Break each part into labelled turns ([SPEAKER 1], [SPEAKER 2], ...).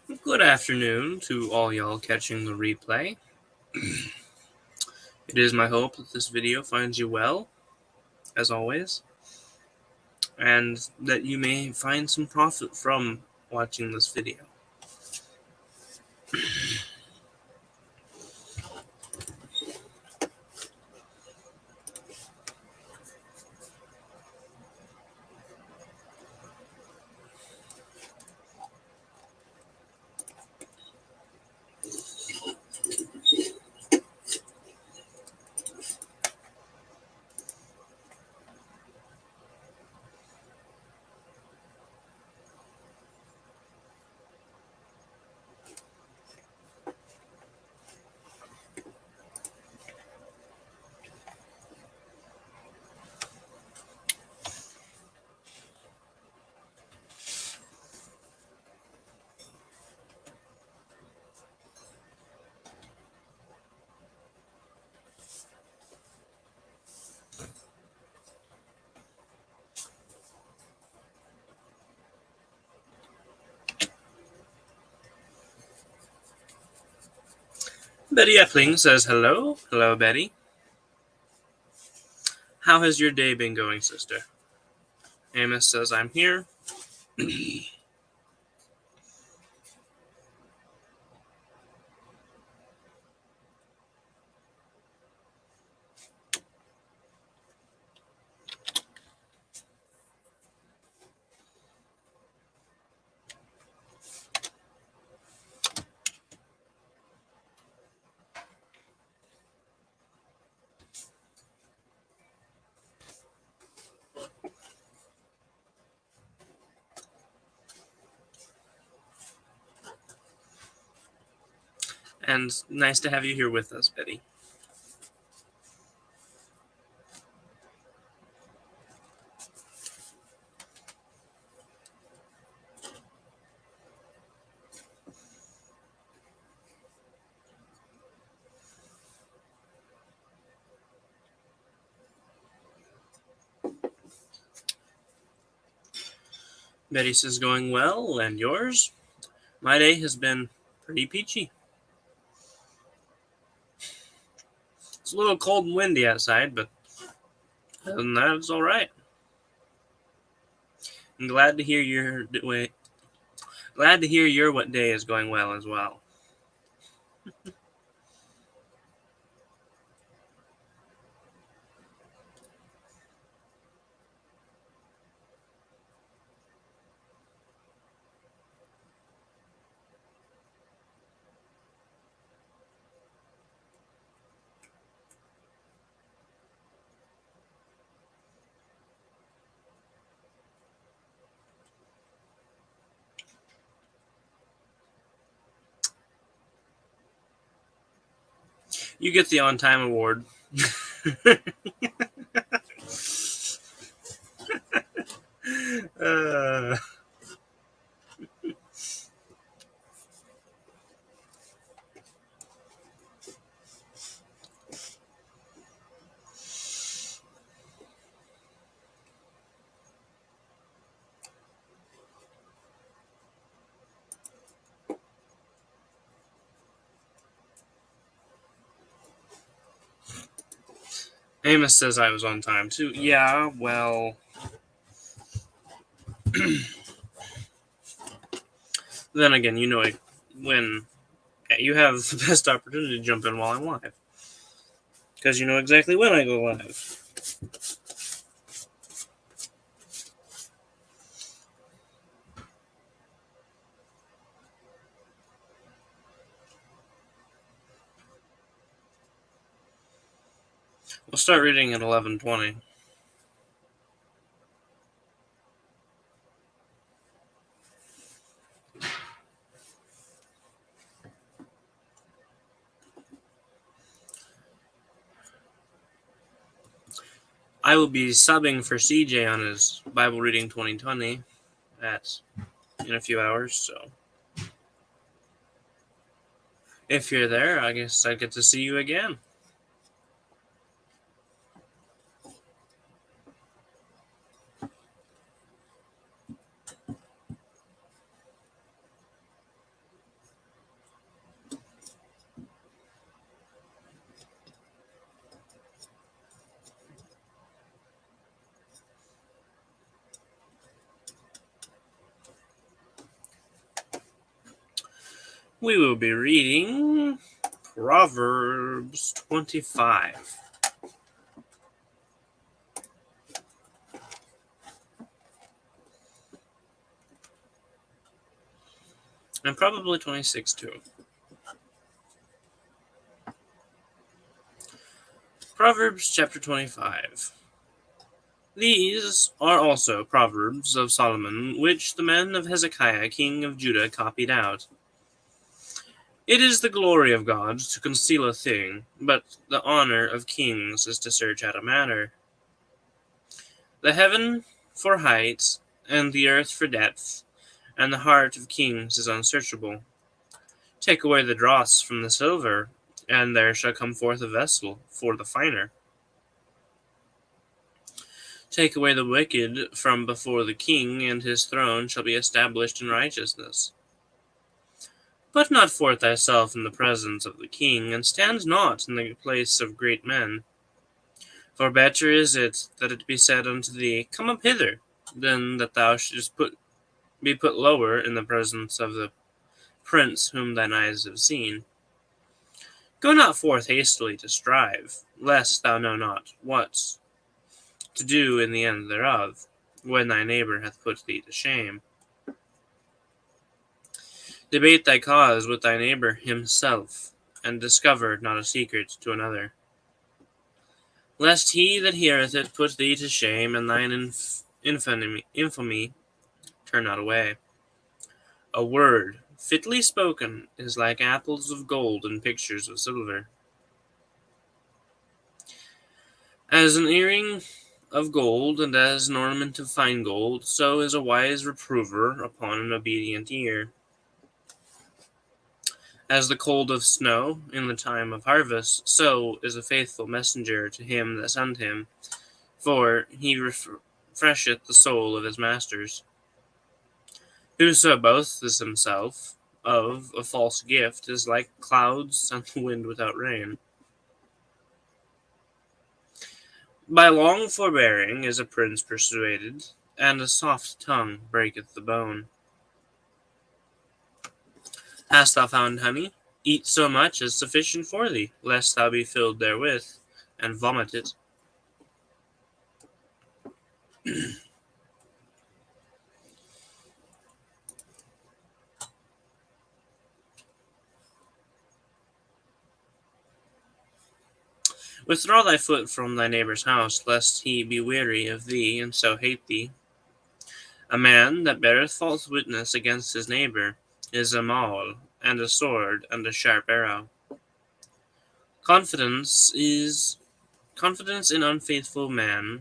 [SPEAKER 1] Good afternoon to all y'all catching the replay. It is my hope that this video finds you well, as always, and that you may find some profit from watching this video. Betty Epling says hello. Hello, Betty. How has your day been going, sister? Amos says I'm here. And nice to have you here with us, Betty. Betty says going well, and yours? My day has been pretty peachy. It's a little cold and windy outside, but other than that, it's all right. I'm glad to hear your what day is going well as well. You get the on-time award. uh, Amos says I was on time too. Yeah, well, then again, when you have the best opportunity to jump in while I'm live, because you know exactly when I go live. We'll start reading at 11:20. I will be subbing for CJ on his Bible Reading 2020 in a few hours, so if you're there, I guess I get to see you again. We will be reading Proverbs 25. And probably 26 too. Proverbs chapter 25. These are also Proverbs of Solomon, which the men of Hezekiah king of Judah copied out. It is the glory of God to conceal a thing, but the honor of kings is to search out a matter. The heaven for height, and the earth for depth, and the heart of kings is unsearchable. Take away the dross from the silver, and there shall come forth a vessel for the finer. Take away the wicked from before the king, and his throne shall be established in righteousness. Put not forth thyself in the presence of the king, and stand not in the place of great men. For better is it that it be said unto thee, Come up hither, than that thou shouldest be put lower in the presence of the prince whom thine eyes have seen. Go not forth hastily to strive, lest thou know not what to do in the end thereof, when thy neighbor hath put thee to shame. Debate thy cause with thy neighbor himself, and discover not a secret to another. Lest he that heareth it put thee to shame, and thine infamy turn not away. A word fitly spoken is like apples of gold and pictures of silver. As an earring of gold, and as an ornament of fine gold, so is a wise reprover upon an obedient ear. As the cold of snow in the time of harvest, so is a faithful messenger to him that sent him, for he refresheth the soul of his masters. Whoso boasteth himself of a false gift is like clouds and the wind without rain. By long forbearing is a prince persuaded, and a soft tongue breaketh the bone. Hast thou found honey? Eat so much as sufficient for thee, lest thou be filled therewith, and vomit it. Withdraw thy foot from thy neighbor's house, lest he be weary of thee, and so hate thee. A man that beareth false witness against his neighbor is a maul, and a sword, and a sharp arrow. Confidence in unfaithful man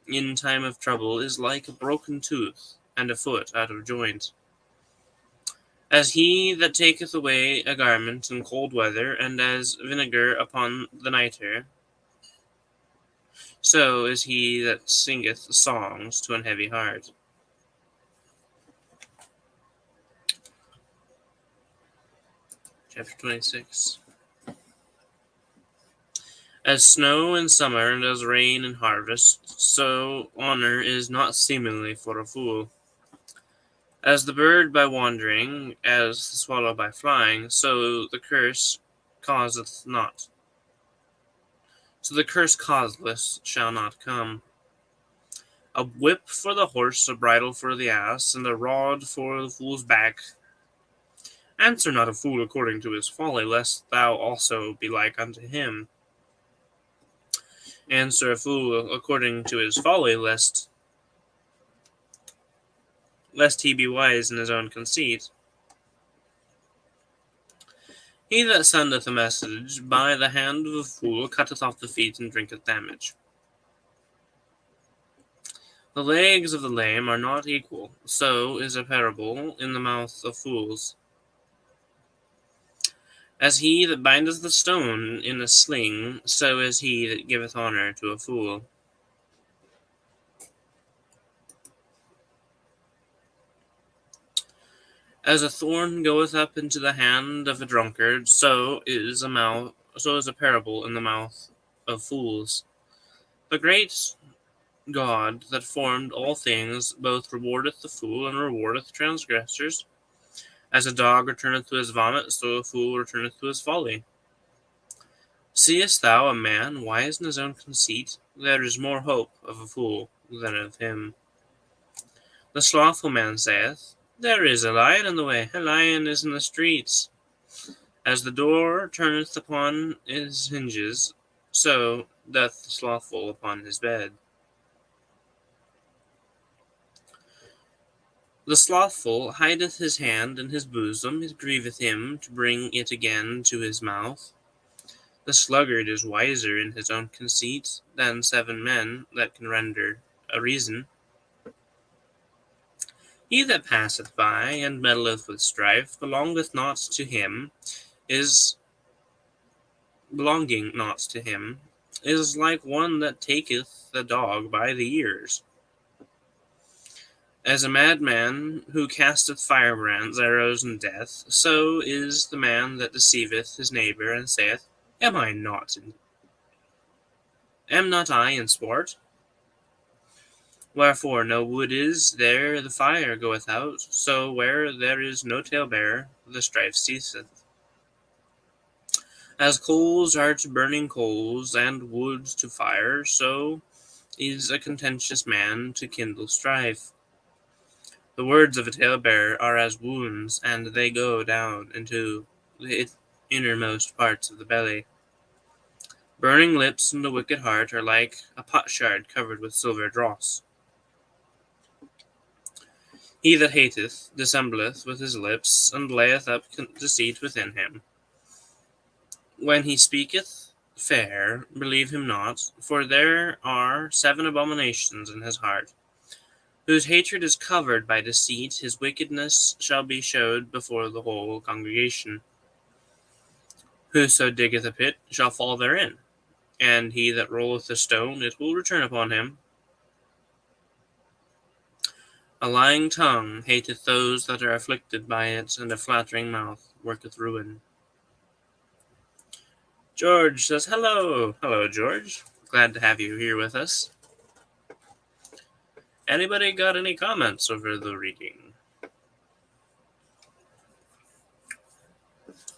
[SPEAKER 1] in time of trouble is like a broken tooth, and a foot out of joint. As he that taketh away a garment in cold weather, and as vinegar upon the nitre, so is he that singeth songs to an heavy heart. Chapter 26. As snow in summer, and as rain in harvest, so honor is not seemly for a fool. As the bird by wandering, as the swallow by flying, so the curse causeless shall not come. A whip for the horse, a bridle for the ass, and a rod for the fool's back. Answer not a fool according to his folly, lest thou also be like unto him. Answer a fool according to his folly, lest he be wise in his own conceit. He that sendeth a message by the hand of a fool cutteth off the feet and drinketh damage. The legs of the lame are not equal, so is a parable in the mouth of fools. As he that bindeth the stone in a sling, so is he that giveth honor to a fool. As a thorn goeth up into the hand of a drunkard, so is a parable in the mouth of fools. The great God that formed all things both rewardeth the fool and rewardeth transgressors. As a dog returneth to his vomit, so a fool returneth to his folly. Seest thou a man wise in his own conceit? There is more hope of a fool than of him. The slothful man saith, There is a lion in the way, a lion is in the streets. As the door turneth upon his hinges, so doth the slothful upon his bed. The slothful hideth his hand in his bosom, it grieveth him to bring it again to his mouth. The sluggard is wiser in his own conceit than 7 men that can render a reason. He that passeth by and meddleth with strife belongeth not to him, is belonging not to him, is like one that taketh the dog by the ears. As a madman who casteth firebrands, arrows, and death, so is the man that deceiveth his neighbor, and saith, Am not I in sport? Wherefore no wood is, there the fire goeth out, so where there is no talebearer, the strife ceaseth. As coals are to burning coals, and wood to fire, so is a contentious man to kindle strife. The words of a talebearer are as wounds, and they go down into the innermost parts of the belly. Burning lips and a wicked heart are like a potsherd covered with silver dross. He that hateth dissembleth with his lips, and layeth up deceit within him. When he speaketh fair, believe him not, for there are 7 abominations in his heart. Whose hatred is covered by deceit, his wickedness shall be showed before the whole congregation. Whoso diggeth a pit shall fall therein, and he that rolleth a stone, it will return upon him. A lying tongue hateth those that are afflicted by it, and a flattering mouth worketh ruin. George says, Hello. Hello, George. Glad to have you here with us. Anybody got any comments over the reading?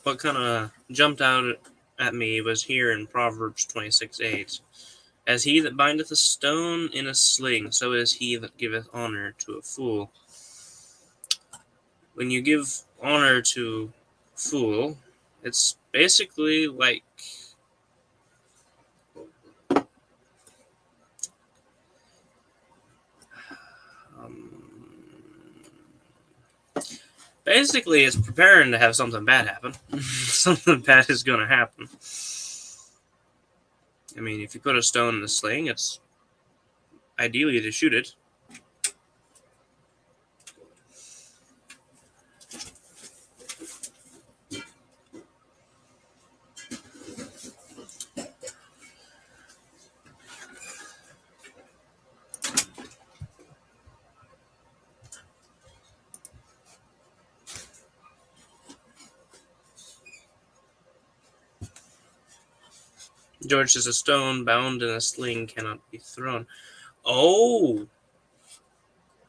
[SPEAKER 1] What kind of jumped out at me was here in Proverbs 26:8. As he that bindeth a stone in a sling, so is he that giveth honor to a fool. When you give honor to a fool, it's basically like basically it's preparing to have something bad happen. Something bad is going to happen. I mean, if you put a stone in a sling, it's ideally to shoot it. George says a stone bound in a sling cannot be thrown. Oh,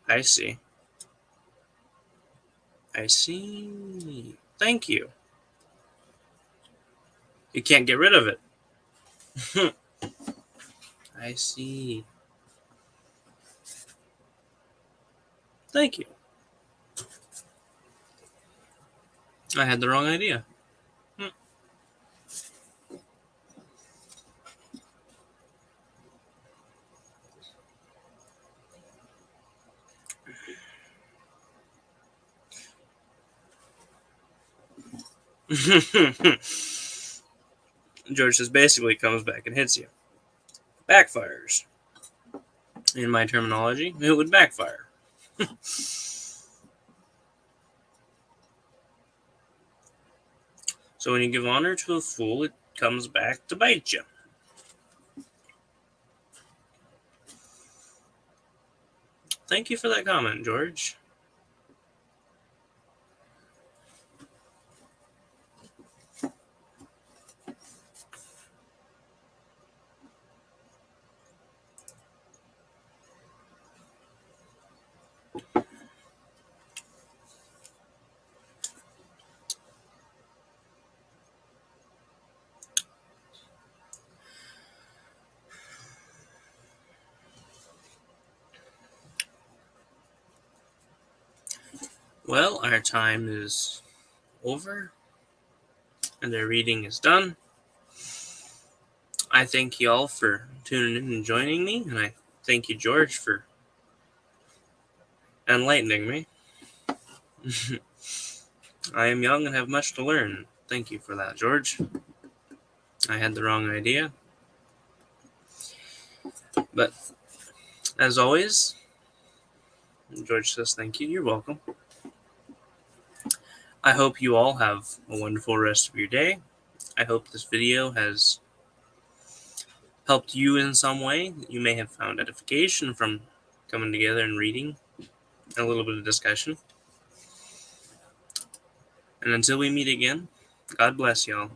[SPEAKER 1] I see. I see. Thank you. You can't get rid of it. I see. Thank you. I had the wrong idea. George says basically comes back and hits you. Backfires. In my terminology, it would backfire. So when you give honor to a fool, it comes back to bite you. Thank you for that comment, George. Well, our time is over, and our reading is done. I thank you all for tuning in and joining me, and I thank you, George, for enlightening me. I am young and have much to learn. Thank you for that, George. I had the wrong idea. But, as always, George says thank you. You're welcome. I hope you all have a wonderful rest of your day. I hope this video has helped you in some way. You may have found edification from coming together and reading, a little bit of discussion. And until we meet again, God bless y'all.